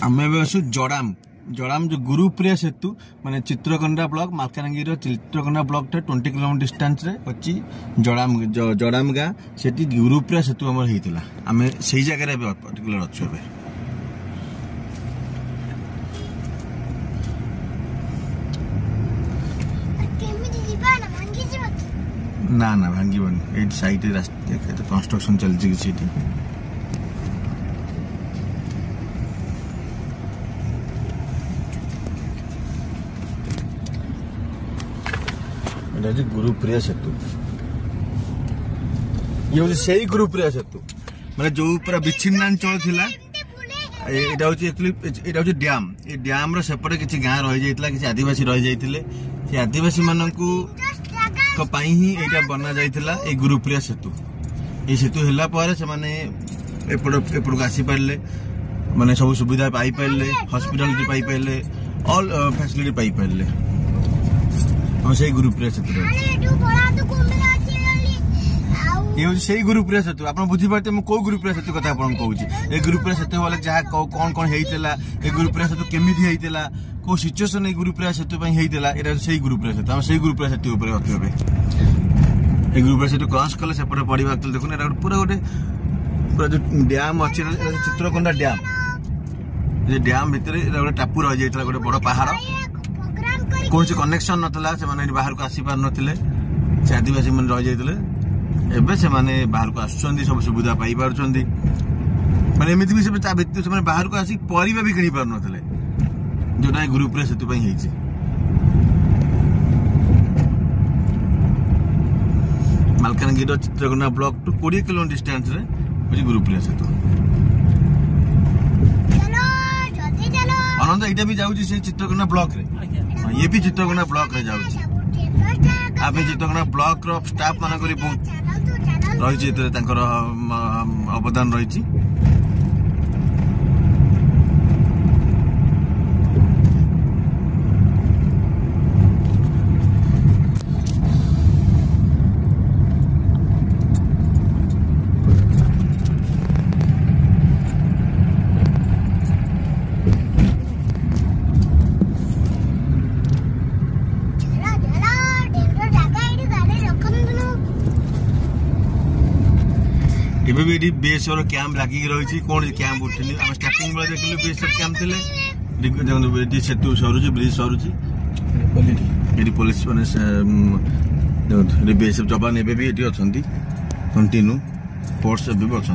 आम अच्छु जड़ाम जड़ाम जो गुरुप्रिया सेतु माने Chitrakonda block Malkangiri Chitrakonda block 20 kilometre distance रे अच्छी जड़ाम गाँ से गुरुप्रिया सेतु आम होता आम से जगह पर्टिकुलर अच्छु ना ना भांगीबनी ये साइड रास्ता कंस्ट्रक्शन चलती गुरुप्रिया सेतु ये हूँ से गुरुप्रिया सेतु माने जो पूरा विच्छिन्नांचल थिला एटा हूँ डैम ये डैम रो सेपटे किसी गाँ रही जाइतिला किसी आदिवासी रही जाइतिले से आदिवासी माननकु को पाई ही एटा बना जाइतिला ए गुरुप्रिया सेतु ये सेतु होला पर से माने एपड़ आसी पारले माने सब सुविधा पाई पारले हॉस्पिटल पाई पारले ऑल फैसिलिटी पाई पारले हम से गुरुप्रिया सेतु ये से गुरुप्रिया सेतु आप बुझी पाते मु को गुरुप्रिया सेतु कथा आपन कहूची ए गुरुप्रिया सेतु वाले जहा कौन कौन हेइतेला ए गुरुप्रिया सेतु केमिति हेइतेला को सिचुएशन ए गुरुप्रिया सेतु पई हेइतेला एटा से गुरुप्रिया सेतु हम से गुरुप्रिया सेतु ऊपर अथबे ए गुरुप्रिया सेतु क्रॉस कले सेपटे पड़िबा त देखुन एटा पूरा गोटे पूरा जो डैम अछि चित्रकोंडा डैम ये डैम भीतर एटा गोटे टापू रह जाइतला गोटे बड़ पहाड़ कौन से कनेक्शन नतला से माने बाहर को आसी पार नथिले से आदिवासी मन रह जाइतले एबे से माने बाहर को आसुचंदी सब सुविधा पाई पारुचंदी माने एमिति भी से ता व्यक्ति से माने बाहर को आसी परिबा भी किनी पार नथिले जोटा गुरुप्रिया सेतु पई हेछि Malkangiri Chitrakonda block to 20 kilometre distance रे होछि गुरुप्रिया सेतु अनंत एटा भी जाउछि से चित्रकोंडा ब्लॉक रे ये भी चित्रकोंडा ब्लॉक रे जाउछि आप चित्रकोंडा ब्लॉक रो स्टाफ माना करी बहुत रही अवदान रही भी बीएसएफ कैंप लगी रही कौन कैंप उठनी आम स्टार्टिंग बेले देखिलु बीएसएफ कैंप थे सेतु सरुची ब्रिज सरुची पुलिस मैंने बीएसएफ जवान एवं भी अच्छा कंटिन्यू फोर्स भी अच्छा।